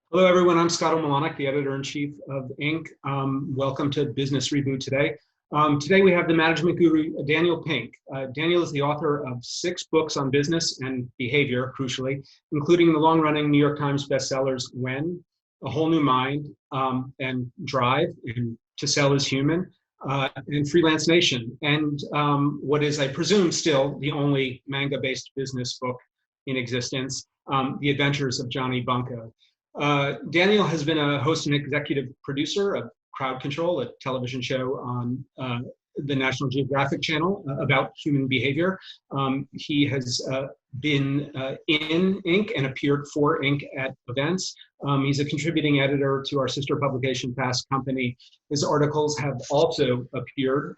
Hello, everyone. I'm Scott O'Malonic, the editor-in-chief of Inc. Welcome to Business Reboot today. Today we have the management guru, Daniel Pink. Daniel is the author of 6 books on business and behavior, crucially, including the long-running New York Times bestsellers, When, A Whole New Mind, and Drive, and To Sell is Human, and Freelance Nation, and what is, I presume, still the only manga-based business book in existence, The Adventures of Johnny Bunko. Daniel has been a host and executive producer of Crowd Control, a television show on the National Geographic Channel about human behavior. He has been in Inc. and appeared for Inc. at events. He's a contributing editor to our sister publication, Fast Company. His articles have also appeared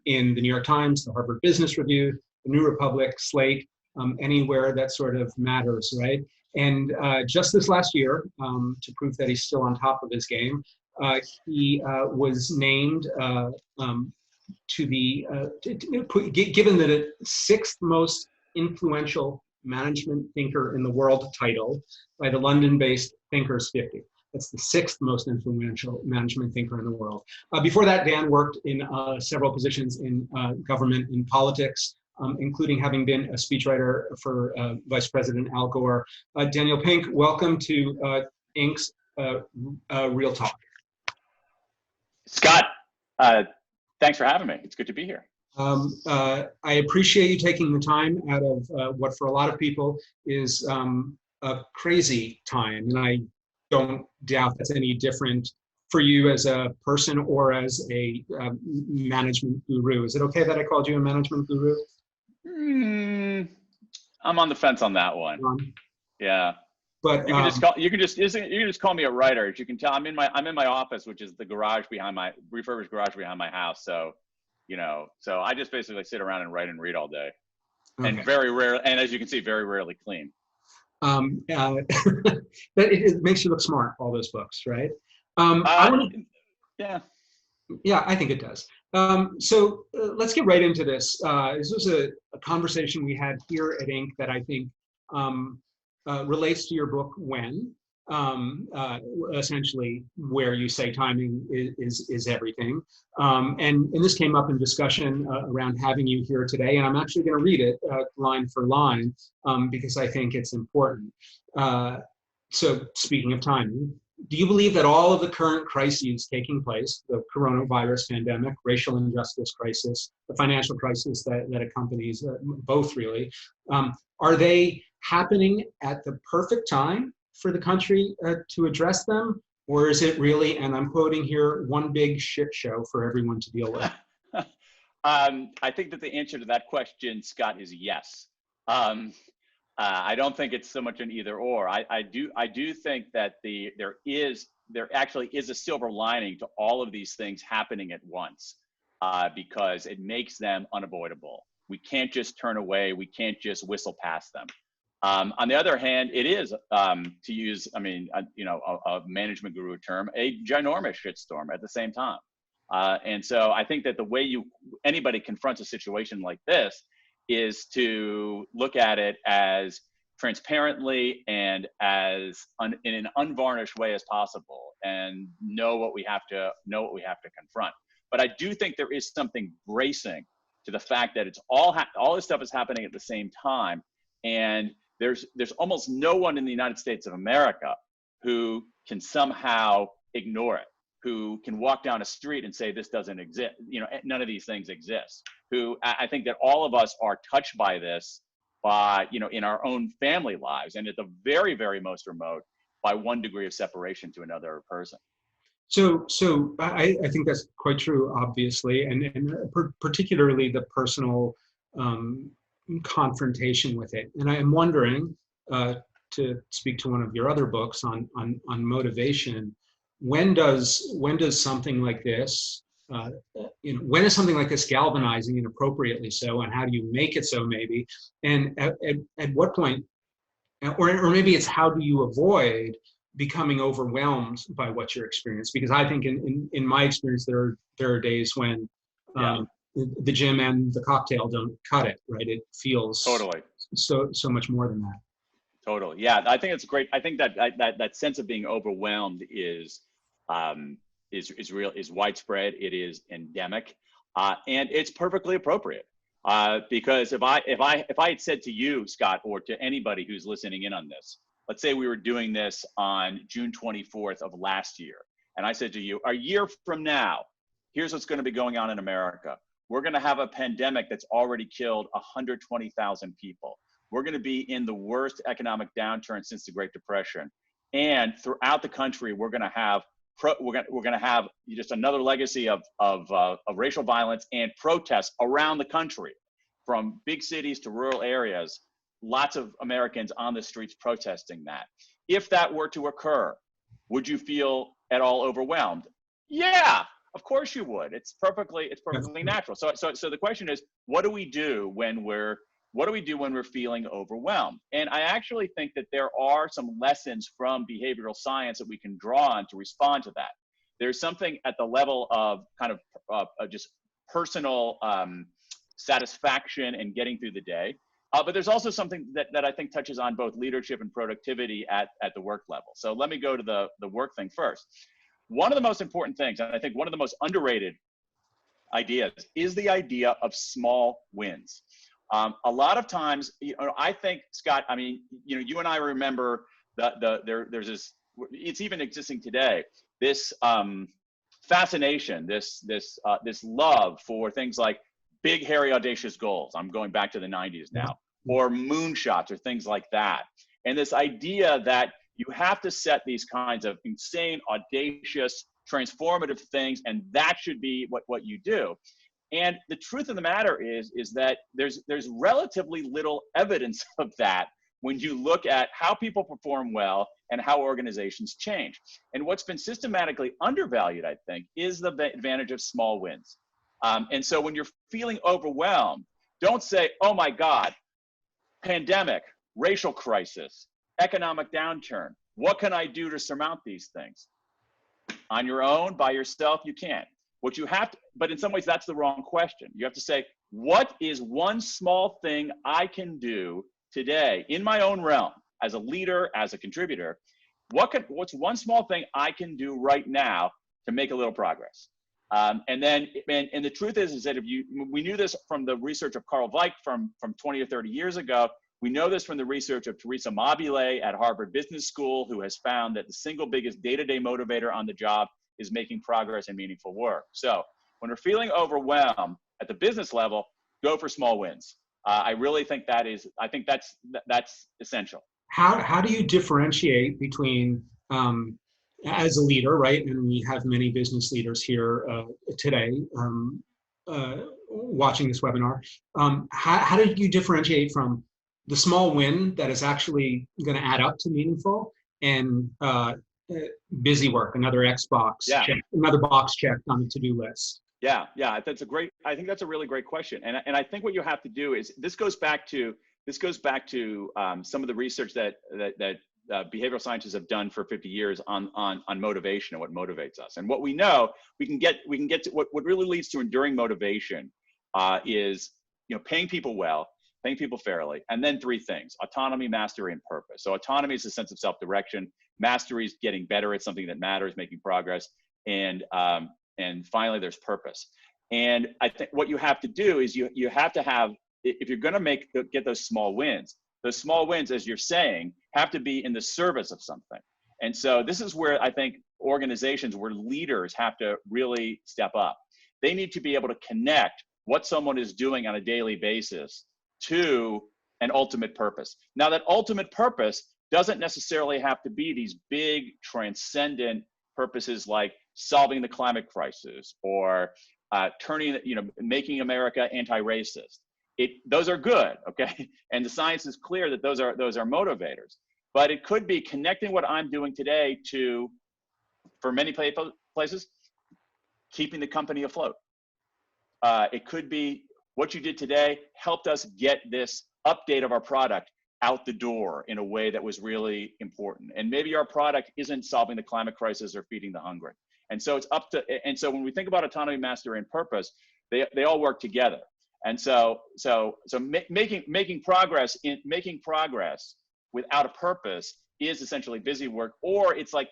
in the New York Times, the Harvard Business Review, the New Republic, Slate, anywhere that sort of matters, right? And just this last year, to prove that he's still on top of his game, he was named to the, given the 6th most influential management thinker in the world title by the London-based Thinkers 50. That's the 6th most influential management thinker in the world. Before that, Dan worked in several positions in government and politics, including having been a speechwriter for Vice President Al Gore. Daniel Pink, welcome to Inc.'s Real Talk. Scott, thanks for having me. It's good to be here. I appreciate you taking the time out of what for a lot of people is a crazy time, and I don't doubt that's any different for you as a person or as a management guru. Is it okay that I called you a management guru? I'm on the fence on that one. Yeah, but you can just call me a writer. As you can tell, I'm in my office, which is the garage behind my refurbished garage behind my house. So, so I just basically sit around and write and read all day, okay. And very rare, and as you can see, very rarely clean. It makes you look smart. All those books, right? Yeah. Yeah, I think it does. So let's get right into this. This was a conversation we had here at Inc. that I think relates to your book, When, essentially where you say timing is everything. And this came up in discussion around having you here today, and I'm actually going to read it line for line because I think it's important. So speaking of timing, do you believe that all of the current crises taking place, the coronavirus pandemic, racial injustice crisis, the financial crisis that accompanies both really, are they happening at the perfect time for the country to address them? Or is it really, and I'm quoting here, one big shit show for everyone to deal with? I think that the answer to that question, Scott, is yes. I don't think it's so much an either or. I do think that there actually is a silver lining to all of these things happening at once, because it makes them unavoidable. We can't just turn away. We can't just whistle past them. On the other hand, it is, to use, a management guru term, a ginormous shitstorm at the same time. And so I think that the way anybody confronts a situation like this is to look at it as transparently and in an unvarnished way as possible, and know what we have to confront. But I do think there is something bracing to the fact that it's all this stuff is happening at the same time, and there's almost no one in the United States of America who can somehow ignore it, who can walk down a street and say this doesn't exist, none of these things exist. I think that all of us are touched by this, in our own family lives, and at the very, very most remote, by one degree of separation to another person. So I think that's quite true, obviously, and particularly the personal confrontation with it. And I am wondering, to speak to one of your other books on motivation, when does something like this, when is something like this galvanizing and appropriately so, and how do you make it so, maybe? And at what point, or maybe it's how do you avoid becoming overwhelmed by what you're experiencing? Because I think in my experience, there are days when the gym and the cocktail don't cut it, right? It feels totally so much more than that. Totally. Yeah, I think it's great. I think that that sense of being overwhelmed is real, is widespread. It is endemic, and it's perfectly appropriate. Because if I had said to you, Scott, or to anybody who's listening in on this, let's say we were doing this on June 24th of last year, and I said to you, a year from now, here's what's going to be going on in America. We're going to have a pandemic that's already killed 120,000 people. We're going to be in the worst economic downturn since the Great Depression, and throughout the country, we're going to have just another legacy of racial violence and protests around the country, from big cities to rural areas. Lots of Americans on the streets protesting that. If that were to occur, would you feel at all overwhelmed? Yeah, of course you would. It's perfectly natural. So the question is, what do we do when we're feeling overwhelmed? And I actually think that there are some lessons from behavioral science that we can draw on to respond to that. There's something at the level of kind of just personal satisfaction and getting through the day. But there's also something that I think touches on both leadership and productivity at the work level. So let me go to the work thing first. One of the most important things, and I think one of the most underrated ideas, is the idea of small wins. A lot of times, I think, Scott, I mean, you and I remember there's this, it's even existing today, this fascination, this love for things like big, hairy, audacious goals. I'm going back to the 90s now, or moonshots or things like that. And this idea that you have to set these kinds of insane, audacious, transformative things, and that should be what you do. And the truth of the matter is that there's relatively little evidence of that when you look at how people perform well and how organizations change. And what's been systematically undervalued, I think, is the advantage of small wins. And so when you're feeling overwhelmed, don't say, oh my God, pandemic, racial crisis, economic downturn, what can I do to surmount these things? On your own, by yourself, you can't. What you have to, but in some ways that's the wrong question. You have to say, what is one small thing I can do today in my own realm, as a leader, as a contributor? What's one small thing I can do right now to make a little progress? And the truth is that we knew this from the research of Carl Weick from 20 or 30 years ago. We know this from the research of Teresa Mobile at Harvard Business School, who has found that the single biggest day-to-day motivator on the job is making progress and meaningful work. So when we're feeling overwhelmed at the business level, go for small wins. I really think that's essential. How do you differentiate between, as a leader, right? And we have many business leaders here today watching this webinar. How do you differentiate from the small win that is actually going to add up to meaningful, and busy work, another Xbox check, another box checked on the to-do list? Yeah, I think that's a really great question. And I think what you have to do is, this goes back to some of the research that behavioral scientists have done for 50 years on motivation and what motivates us. And what we know, we can get to what really leads to enduring motivation is, paying people well, paying people fairly, and then three things: autonomy, mastery, and purpose. So autonomy is a sense of self-direction. Mastery is getting better at something that matters, making progress. And finally, there's purpose. And I think what you have to do is you have to have, if you're going to get those small wins, as you're saying, have to be in the service of something. And so this is where I think organizations, where leaders have to really step up. They need to be able to connect what someone is doing on a daily basis to an ultimate purpose. Now, that ultimate purpose doesn't necessarily have to be these big transcendent purposes like solving the climate crisis or making America anti-racist. Those are good, okay? And the science is clear that those are motivators. But it could be connecting what I'm doing today to, for many places, keeping the company afloat. It could be what you did today helped us get this update of our product out the door in a way that was really important. And maybe our product isn't solving the climate crisis or feeding the hungry. And so so when we think about autonomy, mastery, and purpose, they all work together. And so making progress without a purpose is essentially busy work, or it's like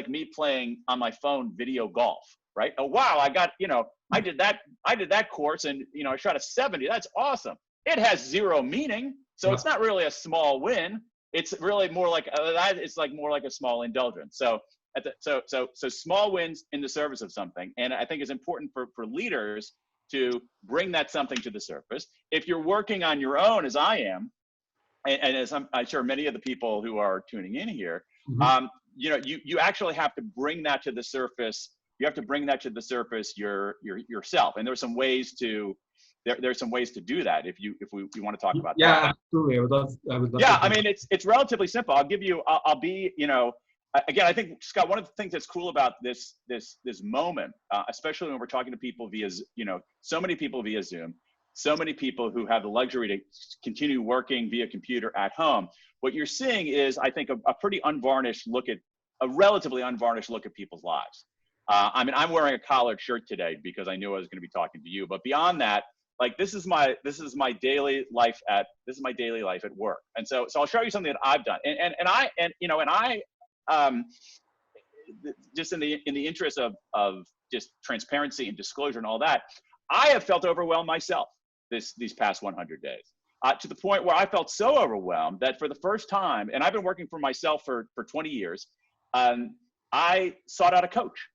me playing on my phone video golf, right? Oh wow, I did that course, and I shot a 70. That's awesome. It has zero meaning, so it's not really a small win. It's really more like it's like more like a small indulgence. So so small wins in the service of something, and I think it's important for leaders to bring that something to the surface. If you're working on your own, as I am, and as I'm sure many of the people who are tuning in here, you actually have to bring that to the surface. You have to bring that to the surface yourself, and there's some ways to do that. If we want to talk about that. Yeah, absolutely. I would love. Yeah, I mean, it's relatively simple. I'll be, again, I think, Scott, one of the things that's cool about this moment, especially when we're talking to people via, so many people via Zoom, so many people who have the luxury to continue working via computer at home. What you're seeing is, I think, a relatively unvarnished look at people's lives. I mean, I'm wearing a collared shirt today because I knew I was going to be talking to you. But beyond that, like, this is my daily life at work. And so I'll show you something that I've done. And I just in the interest of just transparency and disclosure and all that, I have felt overwhelmed myself these past 100 days, to the point where I felt so overwhelmed that for the first time, and I've been working for myself for 20 years, I sought out a coach,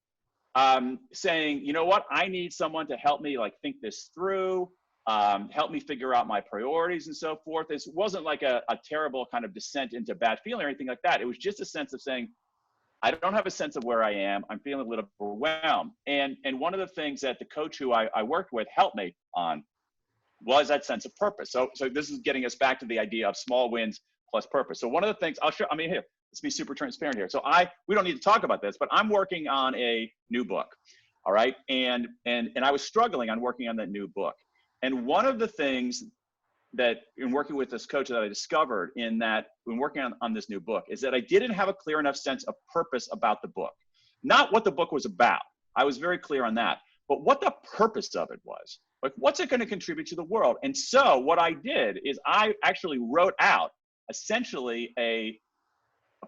saying, you know what, I need someone to help me think this through, help me figure out my priorities and so forth. It wasn't like a terrible kind of descent into bad feeling or anything like that. It was just a sense of saying, I don't have a sense of where I am. I'm feeling a little overwhelmed. And one of the things that the coach who I worked with helped me on was that sense of purpose. So this is getting us back to the idea of small wins plus purpose. So one of the things here, let's be super transparent here. So we don't need to talk about this, but I'm working on a new book. All right. And I was struggling on working on that new book. And one of the things that in working with this coach that I discovered in that when working on this new book is that I didn't have a clear enough sense of purpose about the book. Not what the book was about. I was very clear on that, but what the purpose of it was. Like, what's it going to contribute to the world? And so what I did is I actually wrote out essentially a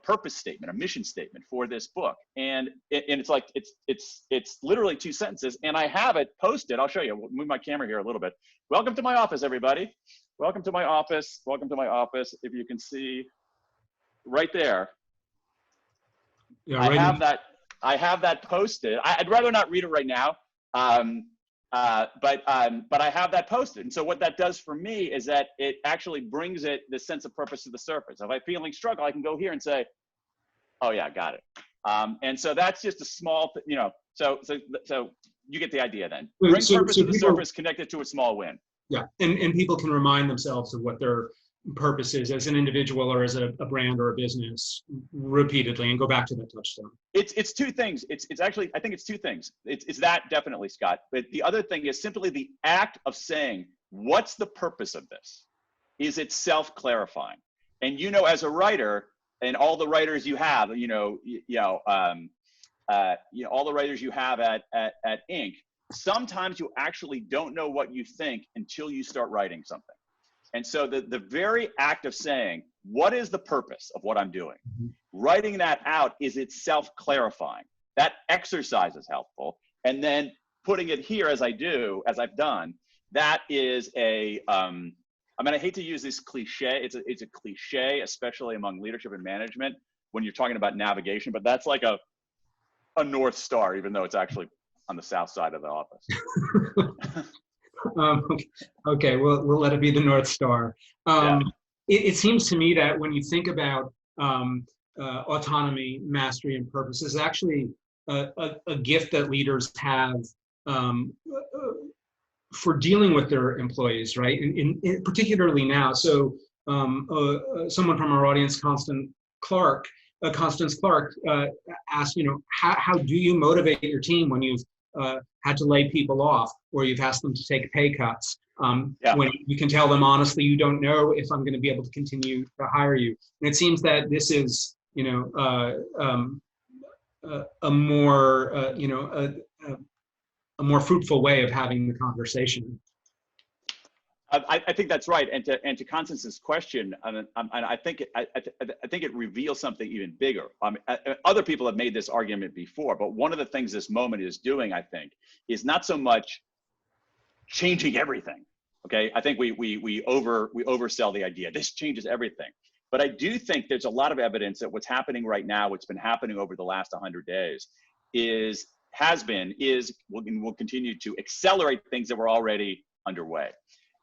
purpose statement, a mission statement for this book. And it's literally 2 sentences, and I have it posted. I'll show you. We'll move my camera here a little bit. Welcome to my office, everybody. Welcome to my office. Welcome to my office. If you can see right there, yeah, I have that posted. I'd rather not read it right now. But I have that posted. And so what that does for me is that it actually brings the sense of purpose to the surface. If I'm feeling struggle, I can go here and say, oh yeah, got it. And so that's just a small, so you get the idea then. Bring purpose to the surface, connect it to a small win. Yeah, and people can remind themselves of what their purpose is as an individual or as a brand or a business repeatedly, and go back to that touchstone. It's 2 things. It's actually, I think it's 2 things. It's that definitely, Scott. But the other thing is simply the act of saying, what's the purpose of this? Is it self-clarifying? And as a writer, and all the writers you have, all the writers you have at Inc., sometimes you actually don't know what you think until you start writing something. And so the very act of saying, what is the purpose of what I'm doing? Mm-hmm. Writing that out is itself clarifying. That exercise is helpful. And then putting it here as I've done, that is I hate to use this cliche. It's a cliche, especially among leadership and management when you're talking about navigation, but that's like a North Star, even though it's actually on the south side of the office. Okay, we'll let it be the North Star. It seems to me that when you think about autonomy, mastery, and purpose, is actually a gift that leaders have for dealing with their employees, right? And particularly now. So someone from our audience, Constance Clark, asked, how do you motivate your team when you've had to lay people off, or you've asked them to take pay cuts, when you can tell them honestly, you don't know if I'm going to be able to continue to hire you. And it seems that this is, a more fruitful way of having the conversation. I think that's right. And to Constance's question, I think it reveals something even bigger. Other people have made this argument before, but one of the things this moment is doing, I think, is not so much changing everything. Okay, I think we oversell the idea this changes everything. But I do think there's a lot of evidence that what's happening right now, what's been happening over the last 100 days, will continue to accelerate things that were already underway.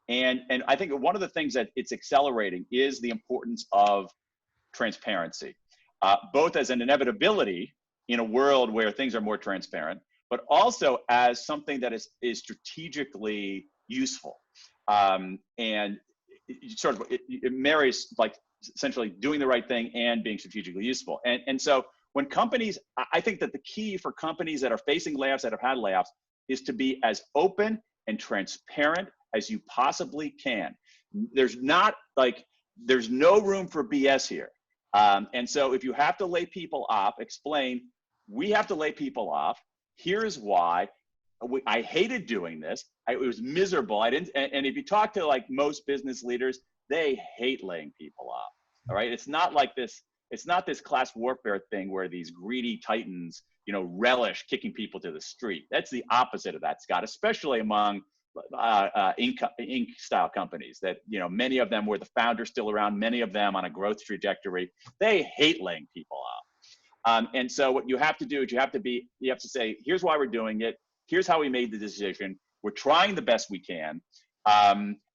And I think one of the things that it's accelerating is the importance of transparency, both as an inevitability in a world where things are more transparent, but also as something that is strategically useful. And it marries like essentially doing the right thing and being strategically useful. And so when companies, I think that the key for companies that are facing layoffs, that have had layoffs, is to be as open and transparent as you possibly can. There's no room for BS here. And so if you have to lay people off, explain, we have to lay people off. Here's why. I hated doing this. It was miserable. And if you talk to like most business leaders, they hate laying people off. All right. It's not like this. It's not this class warfare thing where these greedy titans, relish kicking people to the street. That's the opposite of that, Scott, especially among Inc. style companies that, many of them where the founder's still around, many of them on a growth trajectory. They hate laying people off. And so what you have to do is you have to say, here's why we're doing it. Here's how we made the decision. We're trying the best we can.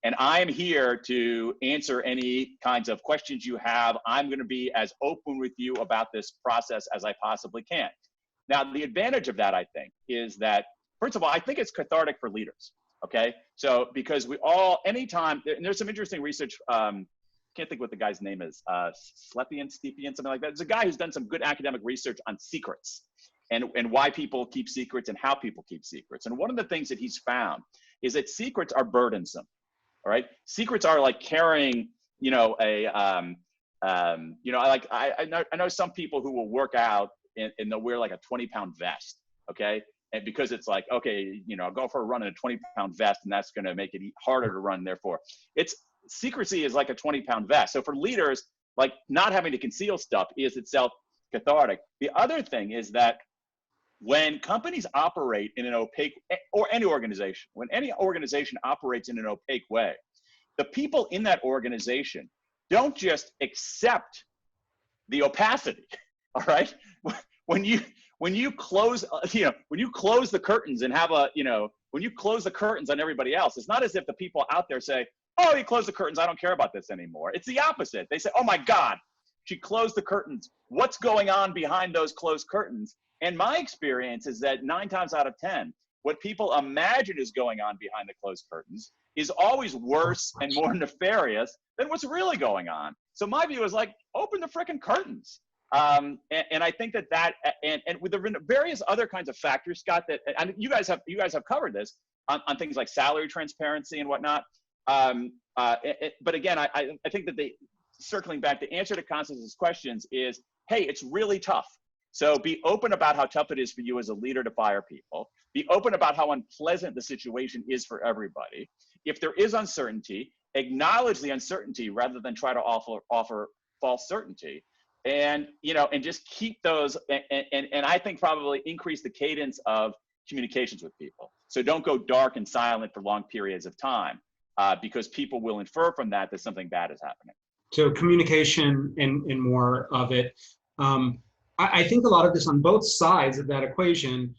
And I'm here to answer any kinds of questions you have. I'm going to be as open with you about this process as I possibly can. Now, the advantage of that, I think, is that, first of all, I think it's cathartic for leaders. Okay. So, because anytime, and there's some interesting research, can't think what the guy's name is, Slepian, something like that. There's a guy who's done some good academic research on secrets and why people keep secrets and how people keep secrets. And one of the things that he's found is that secrets are burdensome. All right. Secrets are like carrying, I know some people who will work out and they'll wear like a 20-pound vest. Okay. And because it's like, okay, I'll go for a run in a 20-pound vest and that's going to make it harder to run. Therefore, secrecy is like a 20-pound vest. So for leaders, like not having to conceal stuff is itself cathartic. The other thing is that when companies operate in an opaque, or any organization, when any organization operates in an opaque way, the people in that organization don't just accept the opacity. All right. When you close the curtains and have when you close the curtains on everybody else, it's not as if the people out there say, oh, you closed the curtains, I don't care about this anymore. It's the opposite. They say, oh my God, she closed the curtains. What's going on behind those closed curtains? And my experience is that 9 times out of 10, what people imagine is going on behind the closed curtains is always worse and more nefarious than what's really going on. So my view is like, open the frickin' curtains. And I think that and with the various other kinds of factors, Scott, that and you guys have covered this on things like salary transparency and whatnot. But again, I think that circling back, the answer to Constance's questions is, hey, it's really tough. So be open about how tough it is for you as a leader to fire people. Be open about how unpleasant the situation is for everybody. If there is uncertainty, acknowledge the uncertainty rather than try to offer false certainty. And, and just keep those, and I think probably increase the cadence of communications with people. So don't go dark and silent for long periods of time, because people will infer from that something bad is happening. So communication and more of it. I think a lot of this on both sides of that equation,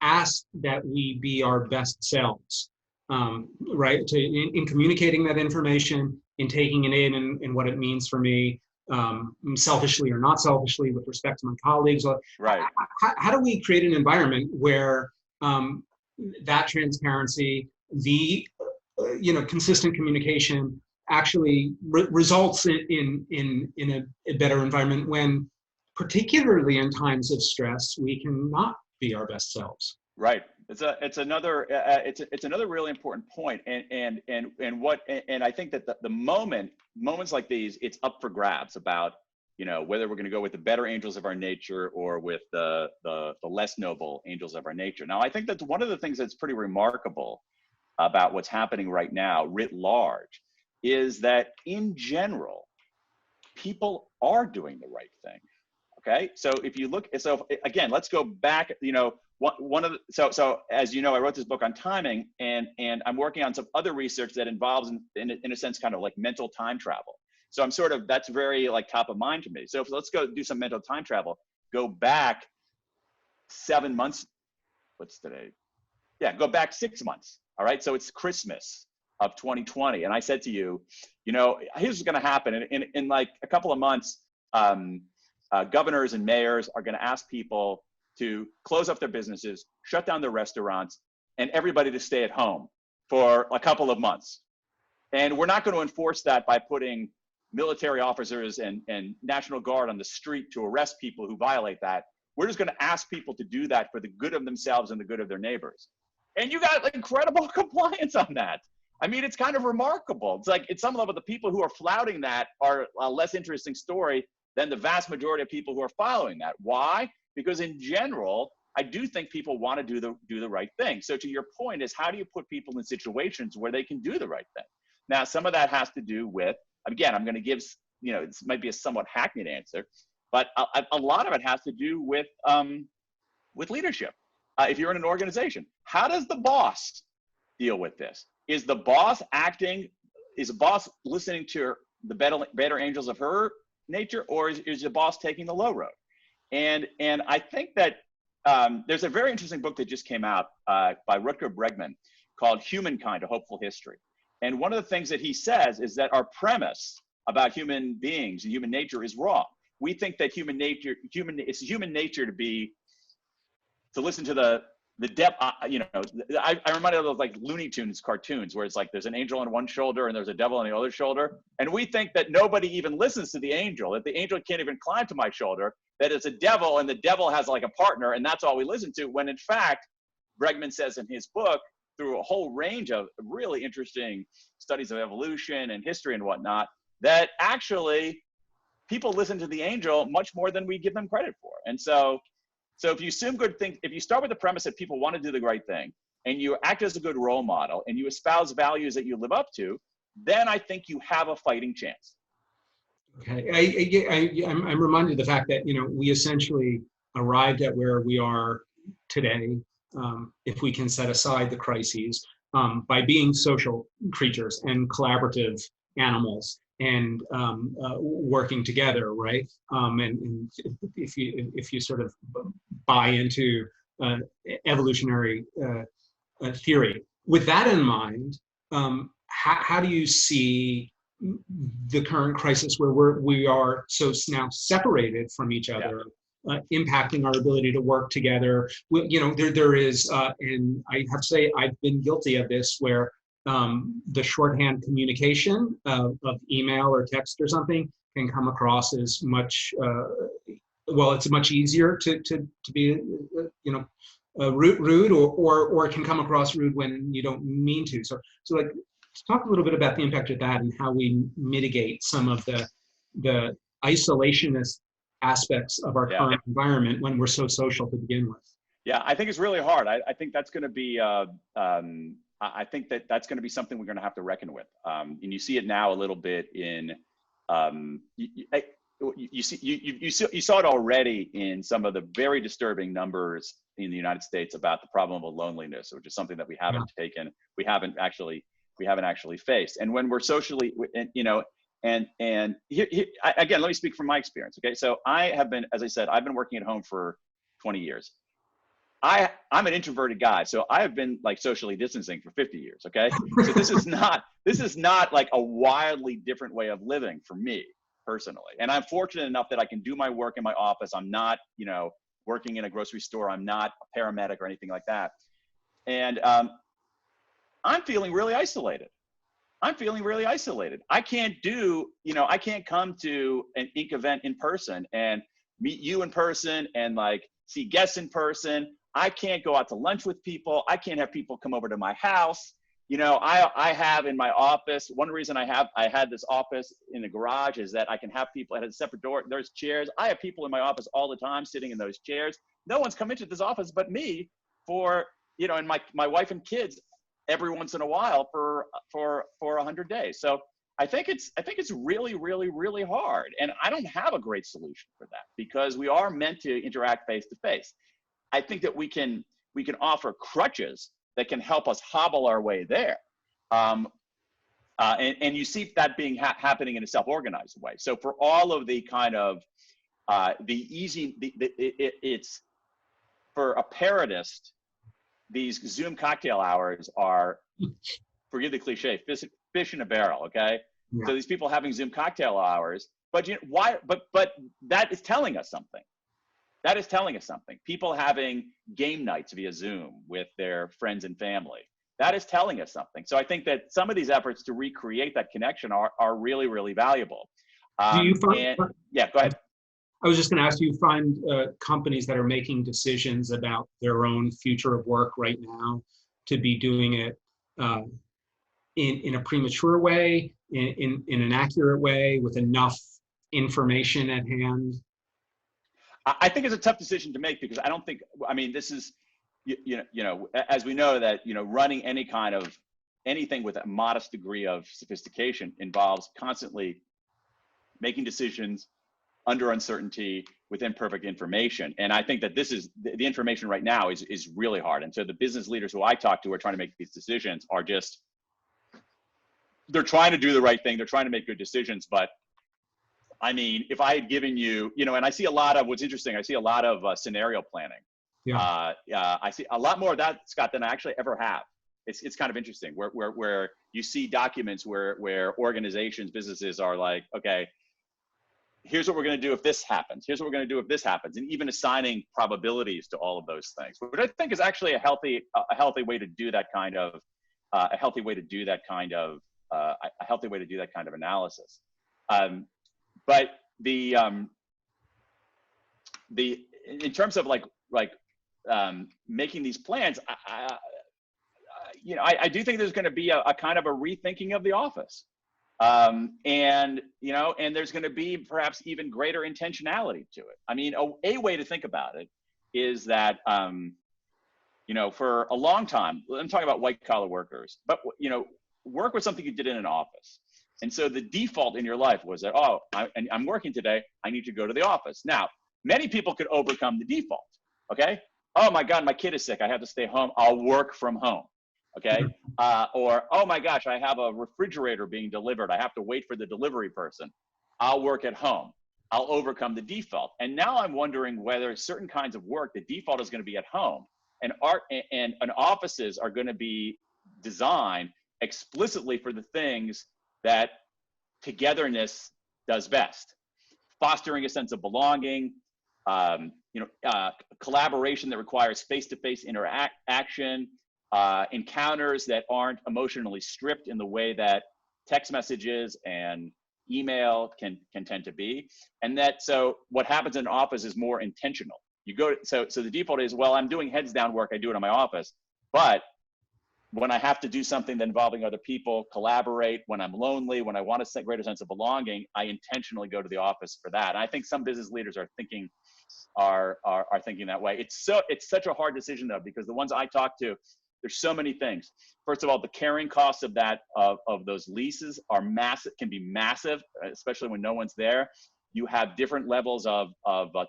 ask that we be our best selves, right? In communicating that information, in taking it in and what it means for me, selfishly or not selfishly with respect to my colleagues. Right. How do we create an environment where that transparency, the consistent communication actually results in a better environment when, particularly in times of stress, we cannot be our best selves. Right. It's another really important point. And I think that the moments like these, it's up for grabs about, whether we're going to go with the better angels of our nature or with the less noble angels of our nature. Now, I think that's one of the things that's pretty remarkable about what's happening right now writ large is that in general, people are doing the right thing. Okay, so if you look, so again, let's go back. One of the, so as you know, I wrote this book on timing, and I'm working on some other research that involves, in a sense, kind of like mental time travel. So I'm sort of, that's very like top of mind to me. So let's go do some mental time travel. Go back 7 months. What's today? Yeah, go back 6 months. All right, so it's Christmas of 2020, and I said to you, here's what's going to happen in like a couple of months. Governors and mayors are going to ask people to close up their businesses, shut down their restaurants, and everybody to stay at home for a couple of months. And we're not going to enforce that by putting military officers and National Guard on the street to arrest people who violate that. We're just going to ask people to do that for the good of themselves and the good of their neighbors. And you got incredible compliance on that. I mean, it's kind of remarkable. It's like, at some level, the people who are flouting that are a less interesting story than the vast majority of people who are following that. Why? Because in general, I do think people want to do the right thing. So to your point is, how do you put people in situations where they can do the right thing? Now, some of that has to do with, again, I'm going to give, this might be a somewhat hackneyed answer, but a lot of it has to do with leadership. If you're in an organization, how does the boss deal with this? Is the boss listening to the better angels of her nature, or is the boss taking the low road? And I think that there's a very interesting book that just came out by Rutger Bregman called Humankind, A Hopeful History. And one of the things that he says is that our premise about human beings and human nature is wrong. We think that it's human nature to listen to the depth, I reminded of those like Looney Tunes cartoons where it's like there's an angel on one shoulder and there's a devil on the other shoulder. And we think that nobody even listens to the angel, that the angel can't even climb to my shoulder, that it's a devil and the devil has like a partner and that's all we listen to. When in fact, Bregman says in his book, through a whole range of really interesting studies of evolution and history and whatnot, that actually people listen to the angel much more than we give them credit for. And so if you assume good things, if you start with the premise that people want to do the right thing and you act as a good role model and you espouse values that you live up to, then I think you have a fighting chance. Okay, I'm reminded of the fact that, we essentially arrived at where we are today, if we can set aside the crises, by being social creatures and collaborative animals and working together, right? And if you sort of buy into evolutionary theory, with that in mind, how do you see the current crisis where we are so now separated from each other, impacting our ability to work together? There is, and I have to say, I've been guilty of this, where the shorthand communication of email or text or something can come across as much, it's much easier to be, rude, or it can come across rude when you don't mean to. So like, let's talk a little bit about the impact of that and how we mitigate some of the isolationist aspects of our current environment when we're so social to begin with. Yeah, I think it's really hard. I think that's going to be, I think that's going to be something we're going to have to reckon with. And you see it now a little bit in, you saw it already in some of the very disturbing numbers in the United States about the problem of loneliness, which is something that we haven't actually faced. And when we're socially, and here, again, let me speak from my experience. Okay, so I have been, as I said, I've been working at home for 20 years. I'm an introverted guy, so I have been like socially distancing for 50 years. Okay, so this is not like a wildly different way of living for me personally. And I'm fortunate enough that I can do my work in my office. I'm not, working in a grocery store. I'm not a paramedic or anything like that. And I'm feeling really isolated. I can't I can't come to an Inc. event in person and meet you in person and like see guests in person. I can't go out to lunch with people. I can't have people come over to my house. I have in my office, one reason I had this office in the garage is that I can have people at a separate door. There's chairs. I have people in my office all the time sitting in those chairs. No one's come into this office but me for, and my wife and kids every once in a while for 100 days. So I think it's really, really, really hard. And I don't have a great solution for that because we are meant to interact face to face. I think that we can offer crutches that can help us hobble our way there. And you see that being happening in a self-organized way. So for all of the kind of it's for a parodist, these Zoom cocktail hours are, forgive the cliche, fish in a barrel. Okay, yeah. So these people having Zoom cocktail hours, but why? But that is telling us something. That is telling us something. People having game nights via Zoom with their friends and family. That is telling us something. So I think that some of these efforts to recreate that connection are really, really valuable. Do you find, yeah, go ahead. I was just going to ask, do you find companies that are making decisions about their own future of work right now to be doing it in a premature way, in an accurate way, with enough information at hand? I think it's a tough decision to make because I don't think, I mean, this is, you know, as we know that, you know, running anything with a modest degree of sophistication involves constantly making decisions under uncertainty with imperfect information. And I think that this is, the information right now is really hard. And so the business leaders who I talk to who are trying to make these decisions are just, they're trying to do the right thing. They're trying to make good decisions, but I mean, if I had given you, you know, and I see a lot of, what's interesting, I see a lot of scenario planning. Yeah. I see a lot more of that, Scott, than I actually ever have. It's kind of interesting where you see documents where organizations, businesses are like, okay, here's what we're going to do if this happens. Here's what we're going to do if this happens. And even assigning probabilities to all of those things, which I think is actually a healthy way to do that kind of, a healthy way to do that kind of analysis. But in terms of making these plans, I do think there's going to be a kind of a rethinking of the office, and there's going to be perhaps even greater intentionality to it. I mean, a way to think about it is that for a long time, I'm talking about white collar workers, but work was something you did in an office. And so the default in your life was that, I'm working today, I need to go to the office. Now, many people could overcome the default, okay? Oh my God, my kid is sick, I have to stay home, I'll work from home, okay? Or, oh my gosh, I have a refrigerator being delivered, I have to wait for the delivery person, I'll work at home, I'll overcome the default. And now I'm wondering whether certain kinds of work, the default is gonna be at home, and offices are gonna be designed explicitly for the things that togetherness does best, fostering a sense of belonging, collaboration that requires face-to-face interaction, encounters that aren't emotionally stripped in the way that text messages and email can tend to be. And so what happens in an office is more intentional. So the default is, well, I'm doing heads down work, I do it in my office, but when I have to do something that involving other people, collaborate, when I'm lonely, when I want a greater sense of belonging, I intentionally go to the office for that. And I think some business leaders are thinking that way. It's such a hard decision though, because the ones I talk to, there's so many things. First of all, the carrying costs of those leases are massive, can be massive, especially when no one's there. You have different levels of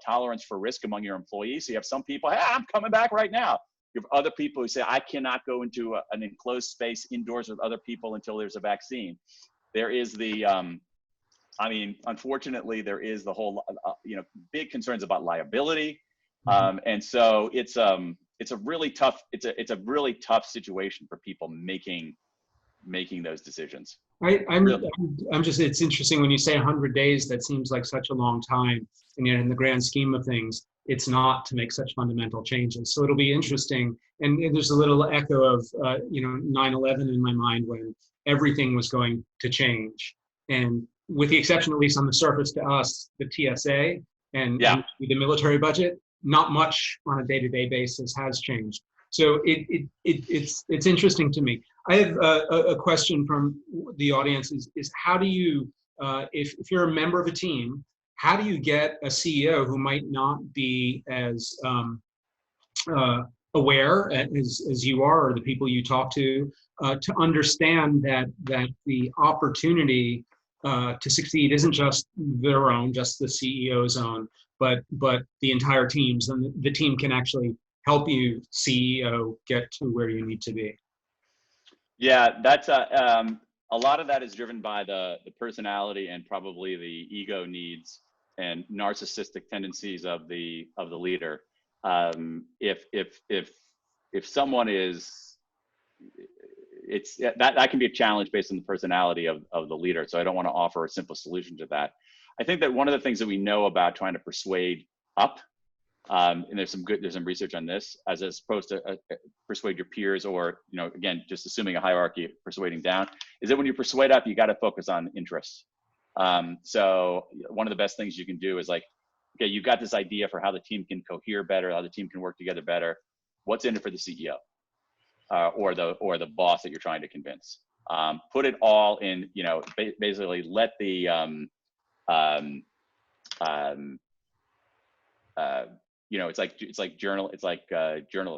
tolerance for risk among your employees. So you have some people, hey, I'm coming back right now. You have other people who say, I cannot go into an enclosed space indoors with other people until there's a vaccine. There is unfortunately, there is the whole, big concerns about liability. And so it's a really tough situation for people making those decisions. It's interesting when you say 100 days, that seems like such a long time. And yet in the grand scheme of things, it's not to make such fundamental changes. So it'll be interesting. And there's a little echo of, 9/11 in my mind when everything was going to change. And with the exception, at least on the surface to us, the TSA and the military budget, not much on a day-to-day basis has changed. So it's interesting to me. I have a question from the audience is how do you, if you're a member of a team, how do you get a CEO who might not be as aware as you are, or the people you talk to understand that the opportunity to succeed isn't just their own, just the CEO's own, but the entire team's, and the team can actually help you, CEO, get to where you need to be. Yeah, that's a lot of that is driven by the personality and probably the ego needs and narcissistic tendencies of the leader. If someone is, it's that can be a challenge based on the personality of the leader. So I don't want to offer a simple solution to that. I think that one of the things that we know about trying to persuade up, and there's some research on this, as opposed to persuade your peers, or, you know, again, just assuming a hierarchy, persuading down, is that when you persuade up, you got to focus on interests. So one of the best things you can do is, like, okay, you've got this idea for how the team can cohere better, how the team can work together better. What's in it for the CEO or the boss that you're trying to convince? Put it all in, you know, basically let the you know, it's like journal.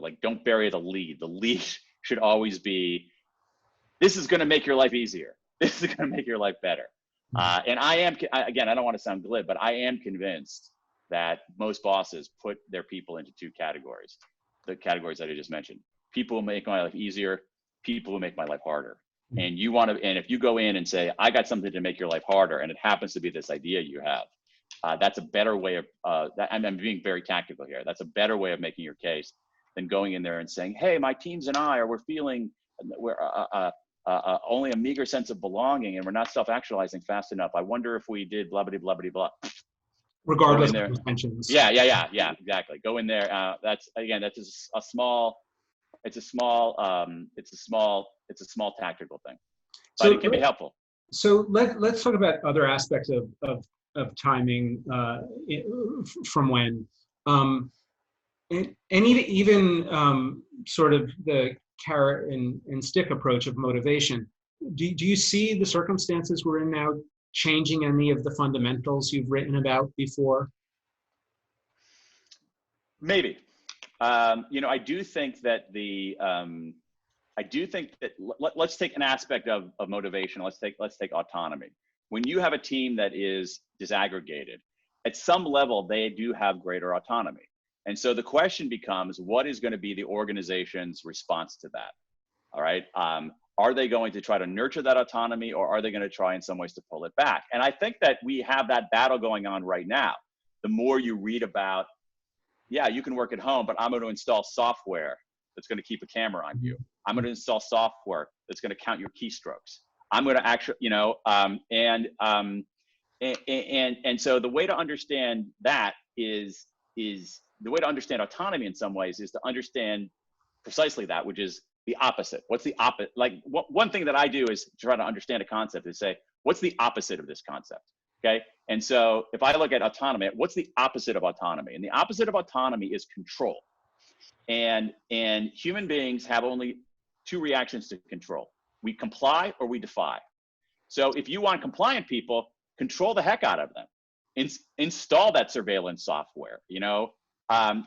Like, don't bury the lead. The lead should always be, this is going to make your life easier. This is going to make your life better. And again, I don't want to sound glib, but I am convinced that most bosses put their people into two categories. The categories that I just mentioned: people who make my life easier, people who make my life harder. And if you go in and say, I got something to make your life harder, and it happens to be this idea you have, that's a better way of, I'm being very tactical here. That's a better way of making your case than going in there and saying, hey, my teams and we're feeling only a meager sense of belonging, and we're not self-actualizing fast enough. I wonder if we did blah, blah, blah, blah, blah. Regardless of intentions. Yeah, exactly. Go in there. That's just a small tactical thing, but it can be helpful. So let's talk about other aspects of timing from when, and even sort of the carrot and stick approach of motivation. Do you see the circumstances we're in now changing any of the fundamentals you've written about before? Maybe. You know, I do think that let's take an aspect of motivation. Let's take autonomy. When you have a team that is disaggregated, at some level, they do have greater autonomy. And so the question becomes, what is going to be the organization's response to that? All right. Are they going to try to nurture that autonomy, or are they going to try in some ways to pull it back? And I think that we have that battle going on right now. The more you read about, yeah, you can work at home, but I'm going to install software that's going to keep a camera on you. I'm going to install software that's going to count your keystrokes. I'm going to actually, you know, and so the way to understand that is the way to understand autonomy in some ways is to understand precisely that, which is the opposite. What's the opposite? Like, one thing that I do is to try to understand a concept is say, what's the opposite of this concept? Okay. And so if I look at autonomy, what's the opposite of autonomy? And the opposite of autonomy is control. And human beings have only two reactions to control. We comply or we defy. So if you want compliant people, control the heck out of them. Install that surveillance software, you know,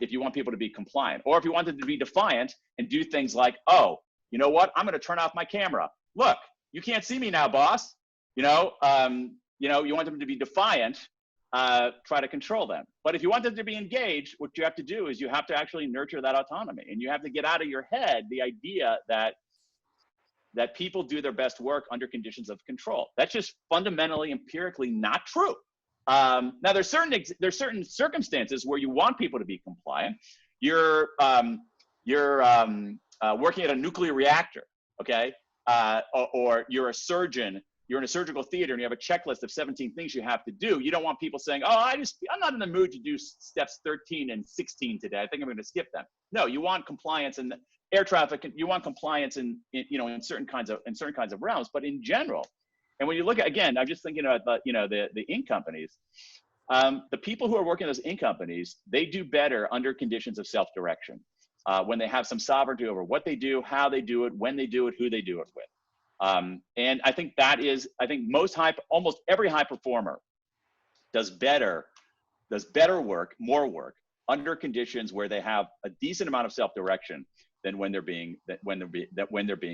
if you want people to be compliant. Or if you want them to be defiant and do things like, oh, you know what? I'm going to turn off my camera. Look, you can't see me now, boss. You know, you want them to be defiant, try to control them. But if you want them to be engaged, what you have to do is you have to actually nurture that autonomy. And you have to get out of your head the idea that people do their best work under conditions of control. That's just fundamentally, empirically not true. Now, there's certain circumstances where you want people to be compliant. You're working at a nuclear reactor, okay? Or you're a surgeon. You're in a surgical theater and you have a checklist of 17 things you have to do. You don't want people saying, oh, I'm not in the mood to do steps 13 and 16 today. I think I'm going to skip them. No, you want compliance in air traffic. You want compliance in certain kinds of realms, but in general. And when you look at, again, I'm just thinking about the ink companies. The people who are working in those ink companies, they do better under conditions of self-direction, when they have some sovereignty over what they do, how they do it, when they do it, who they do it with. And I think almost every high performer does better work, more work, under conditions where they have a decent amount of self-direction than when they're being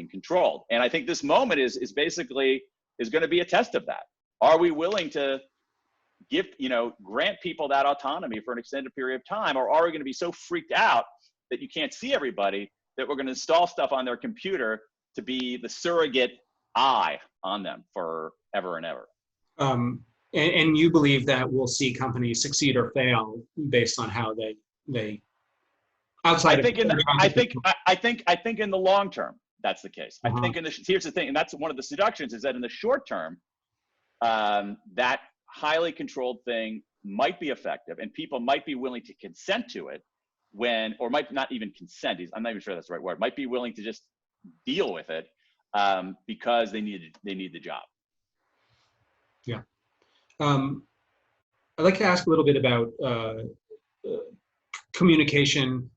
controlled. And I think this moment is going to be a test of that. Are we willing to grant people that autonomy for an extended period of time, or are we going to be so freaked out that you can't see everybody that we're going to install stuff on their computer to be the surrogate eye on them forever and ever? And you believe that we'll see companies succeed or fail based on how they outside. I think in the long term that's the case. I think here's the thing, and that's one of the seductions, is that in the short term, that highly controlled thing might be effective, and people might be willing to consent to it or might not even consent. I'm not even sure that's the right word. Might be willing to just deal with it because they need the job. Yeah. I'd like to ask a little bit about communication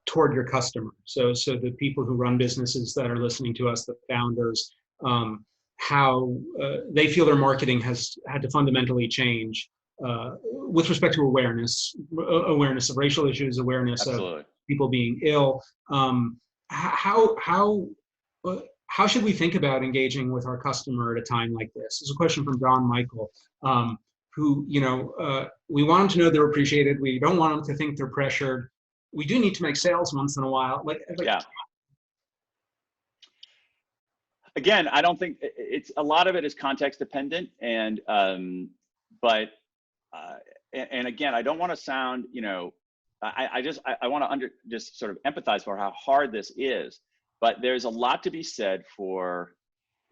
toward your customer. So the people who run businesses that are listening to us, the founders, how they feel their marketing has had to fundamentally change with respect to awareness of racial issues, awareness Absolutely. of people being ill. How should we think about engaging with our customer at a time like this? This is a question from John Michael, who, we want them to know they're appreciated. We don't want them to think they're pressured. We do need to make sales once in a while. Yeah. Again, I don't think it's a lot of it is context dependent, and again, I don't want to sound, I want to just sort of empathize for how hard this is, but there's a lot to be said for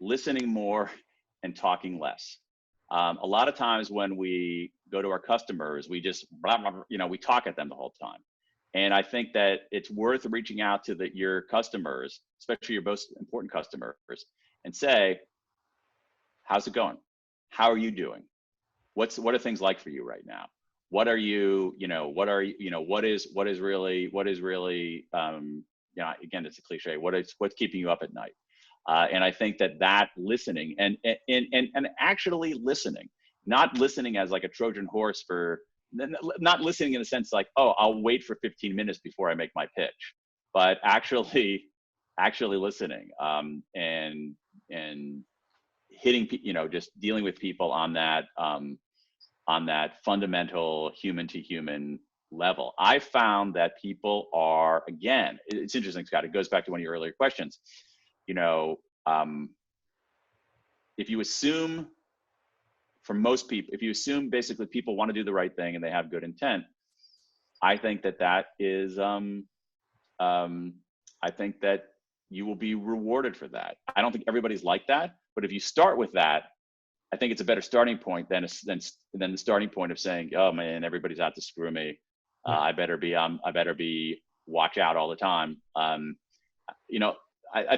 listening more and talking less. A lot of times when we go to our customers, we just we talk at them the whole time. And I think that it's worth reaching out to your customers, especially your most important customers, and say, how's it going? How are you doing? What are things like for you right now? What is really, again, it's a cliche, what's keeping you up at night? And I think that listening and actually listening, not listening as like a Trojan horse not listening in the sense like, oh, I'll wait for 15 minutes before I make my pitch, but actually listening, and hitting, just dealing with people on that fundamental human to human level. I found that people are, again, it's interesting, Scott, it goes back to one of your earlier questions. If you assume, for most people, if you assume basically people want to do the right thing and they have good intent, I think that is, I think that you will be rewarded for that. I don't think everybody's like that, but if you start with that, I think it's a better starting point than the starting point of saying, oh man, everybody's out to screw me. I better be watch out all the time. I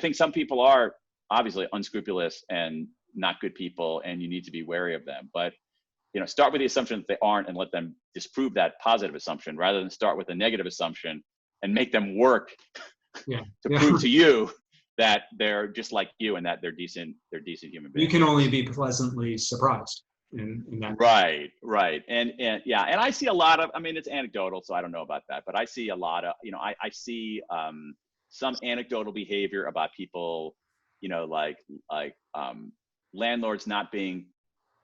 think some people are obviously unscrupulous and not good people, and you need to be wary of them. But start with the assumption that they aren't, and let them disprove that positive assumption, rather than start with a negative assumption and make them work to prove to you that they're just like you and that they're decent human beings. You can only be pleasantly surprised in that. Right. And I see a lot of, it's anecdotal, so I don't know about that, but I see a lot of, I see some anecdotal behavior about people, landlords not being,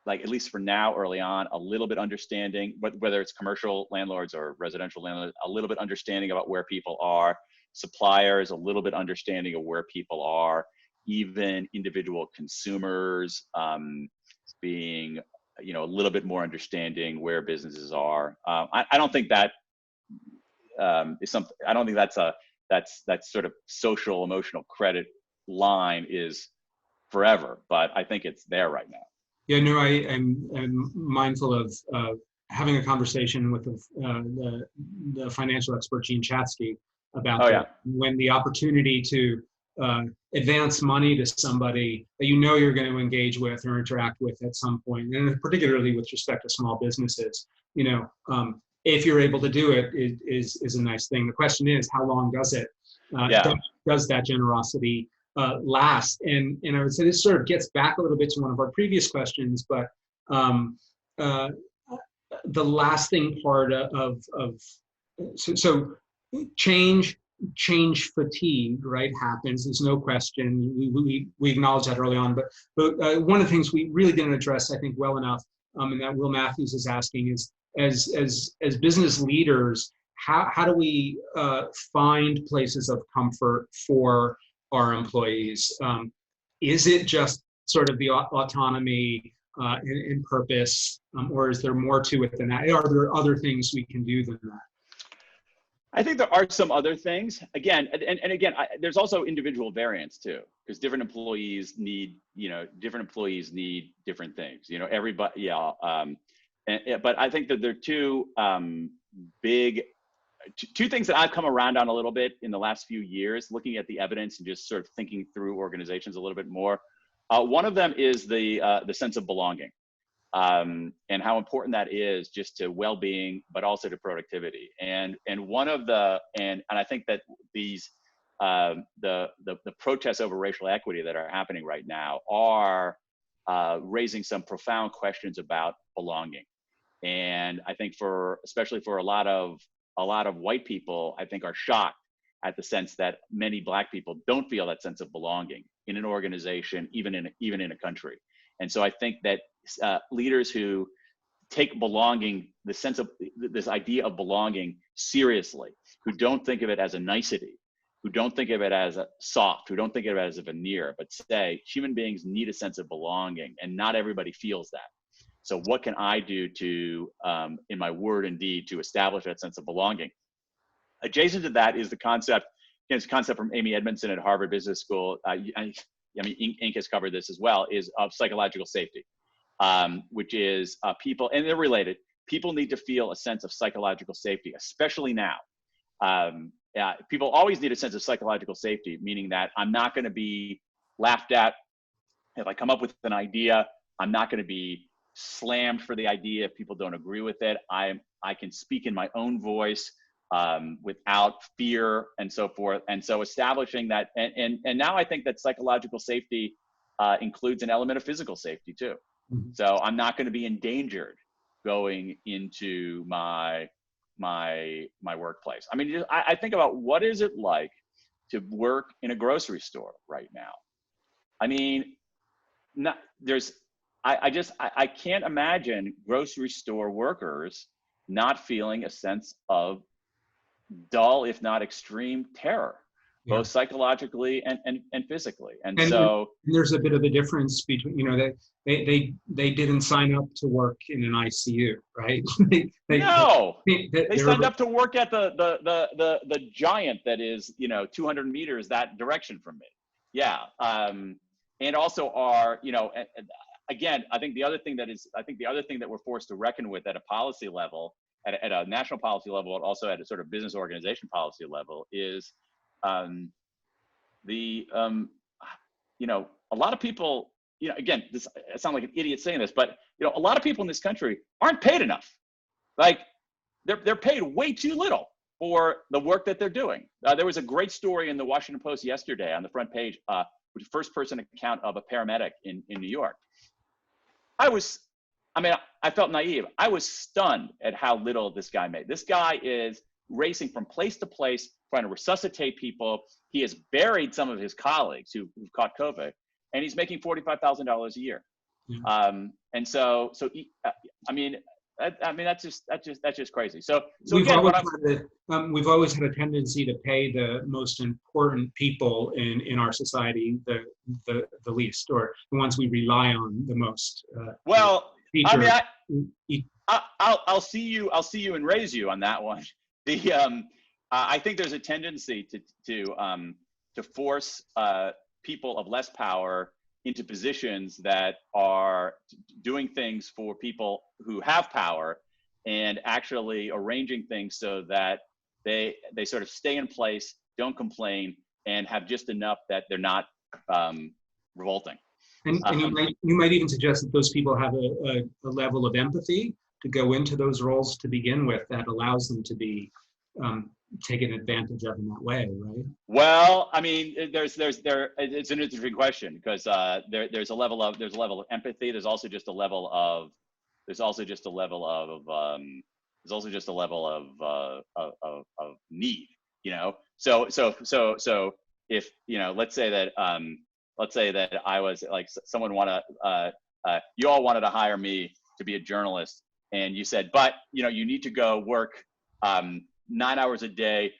like, at least for now, early on, a little bit understanding, whether it's commercial landlords or residential landlords, a little bit understanding about where people are, suppliers, a little bit understanding of where people are, even individual consumers being, a little bit more understanding where businesses are. I don't think that is something, I don't think that's sort of social emotional credit line is forever, but I think it's there right now. Yeah, no, I'm mindful of having a conversation with the financial expert Gene Chatsky about when the opportunity to advance money to somebody that you're going to engage with or interact with at some point, and particularly with respect to small businesses, if you're able to do it, is a nice thing. The question is, how long does it? Does that generosity last? And I would say this sort of gets back a little bit to one of our previous questions, but the lasting part of so change fatigue, right, happens. There's no question. We acknowledged that early on, but one of the things we really didn't address, I think, well enough, and that Will Matthews is asking is, as business leaders, how do we find places of comfort for our employees? Is it just sort of the autonomy and purpose, or is there more to it than that? Are there other things we can do than that? I think there are some other things. Again, and again, there's also individual variance too, because different employees need different things. Everybody, yeah. But I think that there are two things that I've come around on a little bit in the last few years, looking at the evidence and just sort of thinking through organizations a little bit more. One of them is the sense of belonging. And how important that is just to well-being, but also to productivity. And I think that these the protests over racial equity that are happening right now are raising some profound questions about belonging. And I think especially for a lot of white people, I think are shocked at the sense that many Black people don't feel that sense of belonging in an organization, even in a country. And so I think that leaders who take belonging, the sense of this idea of belonging seriously, who don't think of it as a nicety, who don't think of it as a soft, who don't think of it as a veneer, but say human beings need a sense of belonging, and not everybody feels that. So what can I do to, in my word and deed, to establish that sense of belonging? Adjacent to that is the concept, it's a concept from Amy Edmondson at Harvard Business School. I mean, Inc. has covered this as well, is of psychological safety, which is people, and they're related, people need to feel a sense of psychological safety, especially now. People always need a sense of psychological safety, meaning that I'm not going to be laughed at if I come up with an idea. I'm not going to be slammed for the idea if people don't agree with it. I can speak in my own voice without fear and so forth. And so establishing that, and now I think that psychological safety includes an element of physical safety too. Mm-hmm. So I'm not going to be endangered going into my workplace. I mean, I think about what is it like to work in a grocery store right now. I mean, I can't imagine grocery store workers not feeling a sense of dull, if not extreme terror, both psychologically and physically. And so there's a bit of a difference between, they didn't sign up to work in an ICU, right? they signed up to work at the giant that is 200 meters that direction from me. Yeah. And also again, I think the other thing that we're forced to reckon with at a policy level, at a national policy level, but also at a sort of business organization policy level, is a lot of people, again, I sound like an idiot saying this, but a lot of people in this country aren't paid enough. Like they're paid way too little for the work that they're doing. There was a great story in the Washington Post yesterday on the front page, with the first person account of a paramedic in New York. I felt naive. I was stunned at how little this guy made. This guy is racing from place to place, trying to resuscitate people. He has buried some of his colleagues who've caught COVID, and he's making $45,000 a year. Mm-hmm. And so that's just crazy. So we've always had a tendency to pay the most important people in our society the least, or the ones we rely on the most. I'll see you and raise you on that one. I think there's a tendency to force people of less power into positions that are doing things for people who have power, and actually arranging things so that they sort of stay in place, don't complain, and have just enough that they're not revolting. And you might even suggest that those people have a level of empathy to go into those roles to begin with that allows them to be taken advantage of in that way, right? Well, I mean, it's an interesting question, because there's a level of empathy. There's also just a level of There's also just a level of need, you know. So if, you know, let's say that I was like, someone you all wanted to hire me to be a journalist, and you said, but you know, you need to go work 9 hours a day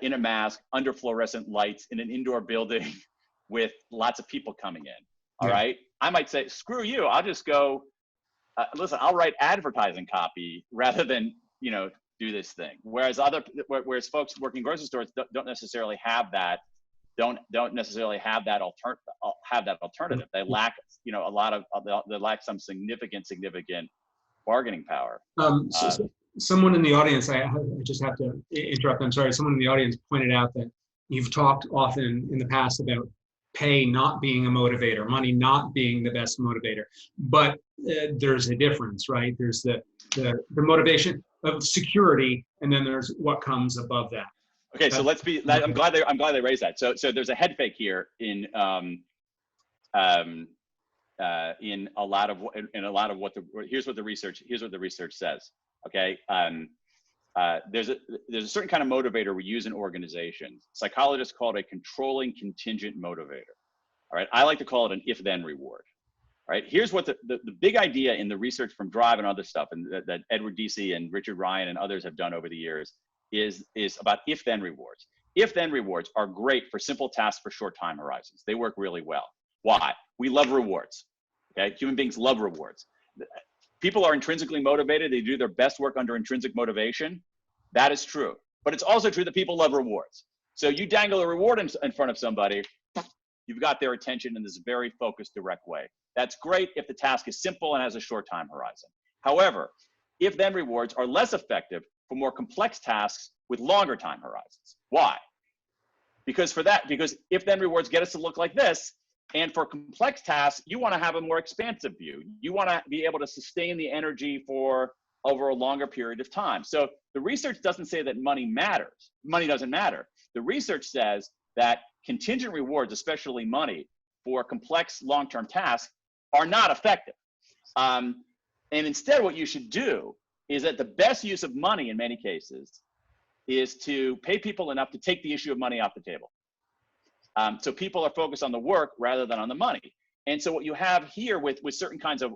in a mask under fluorescent lights in an indoor building with lots of people coming in. All right. I might say, screw you. I'll just go, listen, I'll write advertising copy rather than, you know, do this thing. Whereas folks working in grocery stores don't necessarily have that, alternative. They lack, you know, they lack some significant bargaining power. Someone in the audience, I just have to interrupt. I'm sorry. Someone in the audience pointed out that you've talked often in the past about pay not being a motivator, money not being the best motivator, but there's a difference, right? There's the motivation of security, and then there's what comes above that. Okay, so I'm glad they raised that. So there's a head fake here in a lot of what here's what the research says. Okay, there's a certain kind of motivator we use in organizations. Psychologists call it a controlling contingent motivator. All right, I like to call it an if-then reward. All right, here's what the big idea in the research from Drive and other stuff, and that Edward Deci and Richard Ryan and others have done over the years, is about if-then rewards. If-then rewards are great for simple tasks for short time horizons. They work really well. Why? We love rewards. Okay, human beings love rewards. People are intrinsically motivated. They do their best work under intrinsic motivation. That is true. But it's also true that people love rewards. So you dangle a reward in front of somebody, you've got their attention in this very focused, direct way. That's great if the task is simple and has a short time horizon. However, if-then rewards are less effective for more complex tasks with longer time horizons. Why? Because if-then rewards get us to look like this, and for complex tasks, you want to have a more expansive view. You want to be able to sustain the energy for over a longer period of time. So the research doesn't say that money matters. Money doesn't matter. The research says that contingent rewards, especially money, for complex long-term tasks are not effective. And instead, what you should do is that the best use of money in many cases is to pay people enough to take the issue of money off the table. So people are focused on the work rather than on the money. And so what you have here with certain kinds of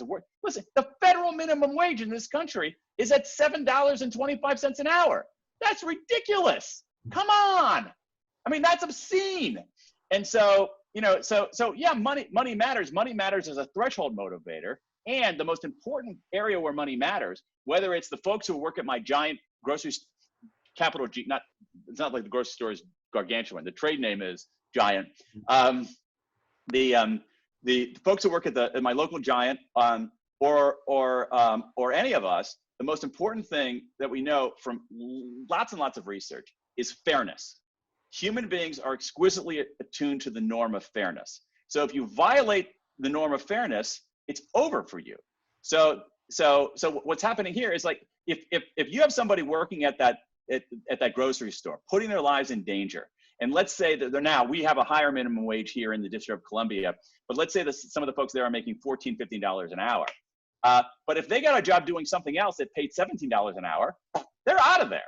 work, listen, the federal minimum wage in this country is at $7.25 an hour. That's ridiculous. Come on. I mean, that's obscene. And so, you know, so yeah, money matters. Money matters as a threshold motivator. And the most important area where money matters, whether it's the folks who work at my giant grocery, capital G, it's not like the grocery store is gargantuan. The trade name is giant. The folks who work at my local giant, or any of us, the most important thing that we know from lots and lots of research is fairness. Human beings are exquisitely attuned to the norm of fairness. So if you violate the norm of fairness, it's over for you. So what's happening here is, like, if you have somebody working at that grocery store, putting their lives in danger, and let's say that we have a higher minimum wage here in the District of Columbia, but let's say that some of the folks there are making $14, $15 an hour. But if they got a job doing something else that paid $17 an hour, they're out of there.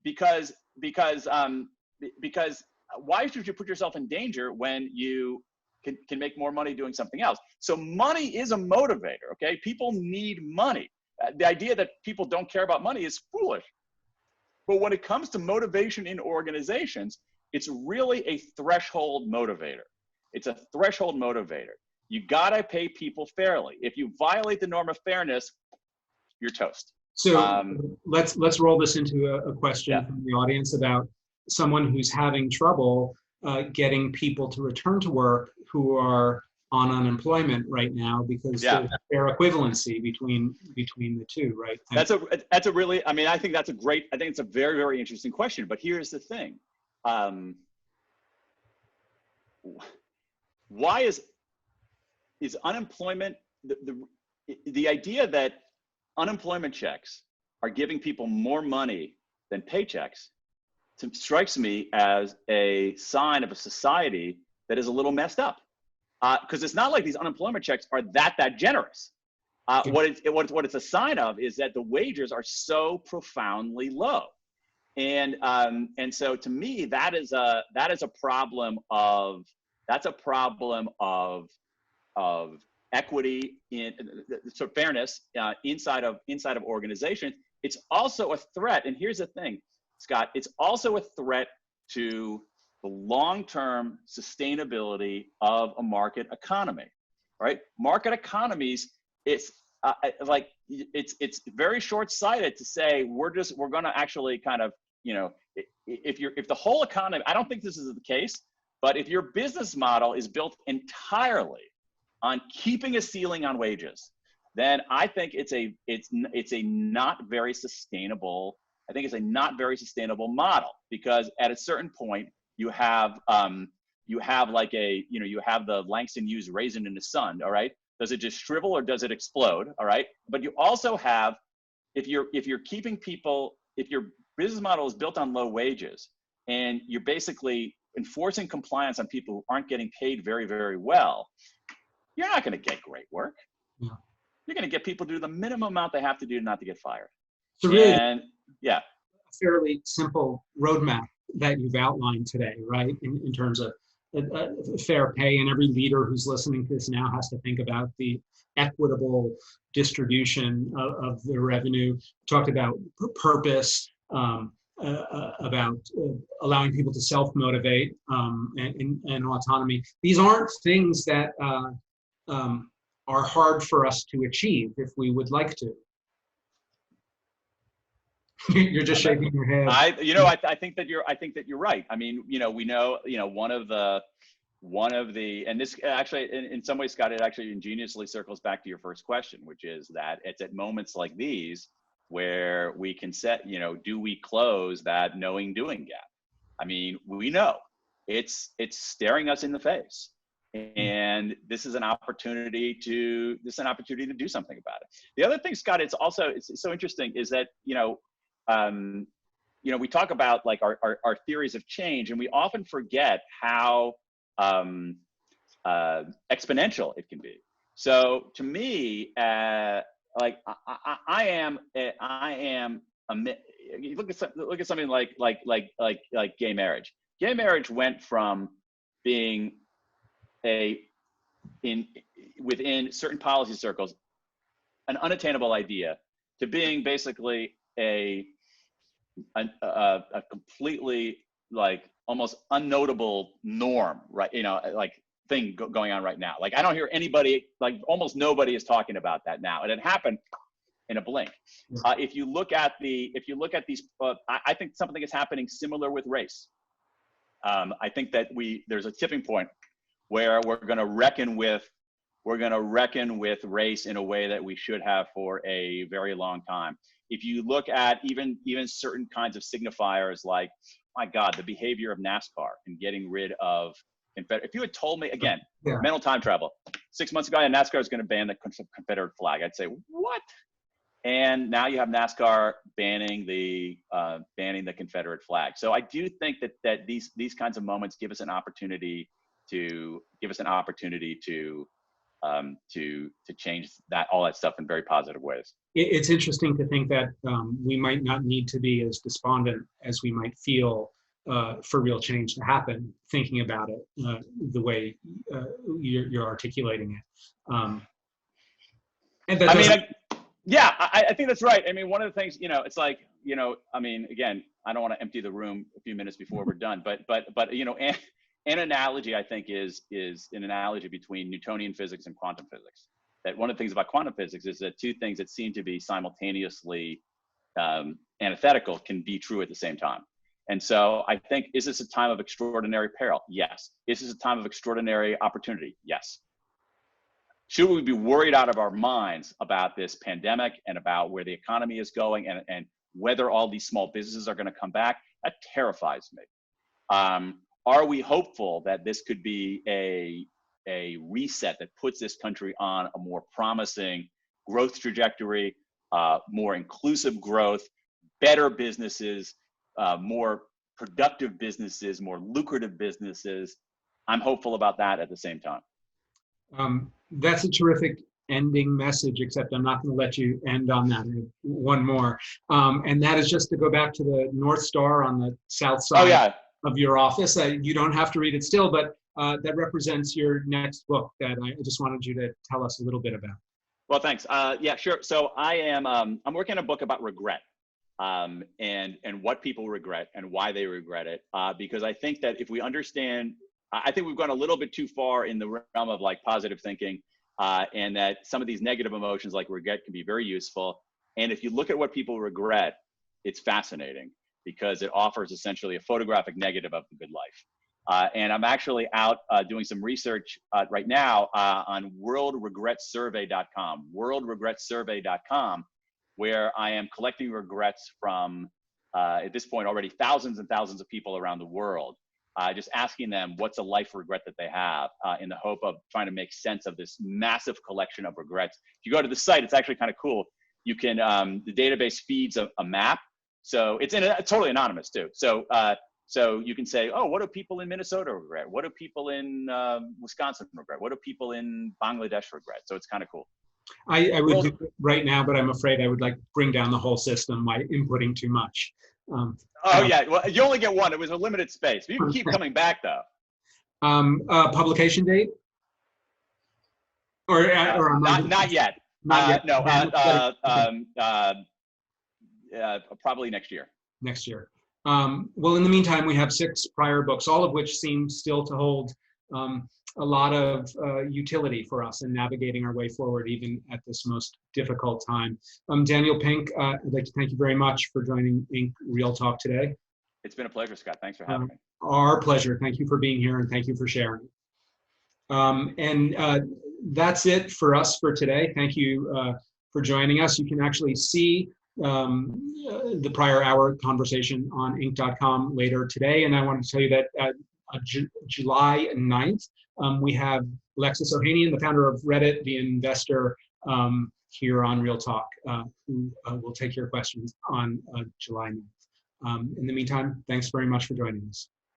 Because why should you put yourself in danger when you can make more money doing something else? So money is a motivator, okay? People need money. The idea that people don't care about money is foolish. But when it comes to motivation in organizations, it's really a threshold motivator. It's a threshold motivator. You gotta pay people fairly. If you violate the norm of fairness, you're toast. So let's roll this into a question from the audience about someone who's having trouble getting people to return to work who are on unemployment right now, because there's fair equivalency between the two, right? That's a really, I mean, I think it's a very, very interesting question, but here's the thing. Why is unemployment, the idea that unemployment checks are giving people more money than paychecks strikes me as a sign of a society that is a little messed up. Because it's not like these unemployment checks are that generous. What it's a sign of is that the wages are so profoundly low. And so to me, that is a problem of equity in so fairness inside of organizations. It's also a threat. And here's the thing, Scott, it's also a threat to the long-term sustainability of a market economy, right? Market economies, it's very short-sighted to say we're going to actually kind of, if the whole economy, I don't think this is the case, but if your business model is built entirely on keeping a ceiling on wages, then I think it's a not very sustainable. I think it's a not very sustainable model, because at a certain point you have like you have the Langston Hughes raisin in the sun. All right, does it just shrivel or does it explode? All right, but you also have, if you're keeping people, if your business model is built on low wages and you're basically enforcing compliance on people who aren't getting paid very, very well, you're not going to get great work. Yeah. You're going to get people to do the minimum amount they have to do not to get fired. So really, and yeah, a fairly simple roadmap that you've outlined today, right? In terms of fair pay, and every leader who's listening to this now has to think about the equitable distribution of the revenue. Talked about purpose, about allowing people to self-motivate, and autonomy. These aren't things that are hard for us to achieve if we would like to. You're just shaking your head. I think that you're right. I mean, we know, one of the, and this actually, in some ways, Scott, it actually ingeniously circles back to your first question, which is that it's at moments like these where we can set, do we close that knowing doing gap? I mean, we know it's staring us in the face, and this is an opportunity to do something about it. The other thing, Scott, it's so interesting is that, we talk about like our theories of change, and we often forget how exponential it can be. So to me, like I am you look at something like gay marriage. Gay marriage went from being within certain policy circles an unattainable idea to being basically a completely like almost unnotable norm, right? Like thing going on right now. Like I don't hear anybody, like almost nobody is talking about that now, and it happened in a blink. If you look at these, I think something is happening similar with race. I think that there's a tipping point where we're going to reckon with race in a way that we should have for a very long time. If you look at even certain kinds of signifiers, like, my God, the behavior of NASCAR and getting rid of if you had told me, again, mental time travel, 6 months ago, NASCAR is going to ban the Confederate flag, I'd say, what? And now you have NASCAR banning the Confederate flag. So I do think that these kinds of moments give us an opportunity to change all that stuff in very positive ways. It's interesting to think that we might not need to be as despondent as we might feel for real change to happen, thinking about it the way you're articulating it. And that I think that's right. I mean, one of the things, it's like, I mean, again, I don't want to empty the room a few minutes before we're done, but an analogy, I think, is an analogy between Newtonian physics and quantum physics. That one of the things about quantum physics is that two things that seem to be simultaneously antithetical can be true at the same time. And so I think, is this a time of extraordinary peril? Yes. Is this a time of extraordinary opportunity? Yes. Should we be worried out of our minds about this pandemic and about where the economy is going and whether all these small businesses are going to come back? That terrifies me. Are we hopeful that this could be a reset that puts this country on a more promising growth trajectory, more inclusive growth, better businesses, more productive businesses, more lucrative businesses? I'm hopeful about that at the same time. That's a terrific ending message, except I'm not going to let you end on that. One more. And that is just to go back to the North Star on the south Oh, side yeah. of your office. You don't have to read it still, but that represents your next book that I just wanted you to tell us a little bit about. Well, thanks. Yeah, sure. So I'm working on a book about regret, and what people regret and why they regret it. Because I think that if we understand, I think we've gone a little bit too far in the realm of like positive thinking, and that some of these negative emotions like regret can be very useful. And if you look at what people regret, it's fascinating because it offers essentially a photographic negative of the good life. And I'm actually out doing some research right now on worldregretsurvey.com, where I am collecting regrets from, at this point already, thousands and thousands of people around the world, just asking them what's a life regret that they have in the hope of trying to make sense of this massive collection of regrets. If you go to the site, it's actually kind of cool. You can, the database feeds a map. So it's totally anonymous too. So you can say, oh, what do people in Minnesota regret? What do people in Wisconsin regret? What do people in Bangladesh regret? So it's kind of cool. I would do it right now, but I'm afraid I would like bring down the whole system by inputting too much. Yeah, well, you only get one. It was a limited space. You can keep coming back though. Publication date? Or not yet. Not yet. No. Probably next year. Next year. Well, in the meantime, we have 6 prior books, all of which seem still to hold a lot of utility for us in navigating our way forward, even at this most difficult time. Daniel Pink, I'd like to thank you very much for joining Inc. Real Talk today. It's been a pleasure, Scott. Thanks for having me. Our pleasure. Thank you for being here, and thank you for sharing. That's it for us for today. Thank you for joining us. You can actually see the prior hour conversation on Inc.com later today. And I want to tell you that July 9th, we have Alexis Ohanian, the founder of Reddit, the investor, here on Real Talk, who will take your questions on July 9th. In the meantime, thanks very much for joining us.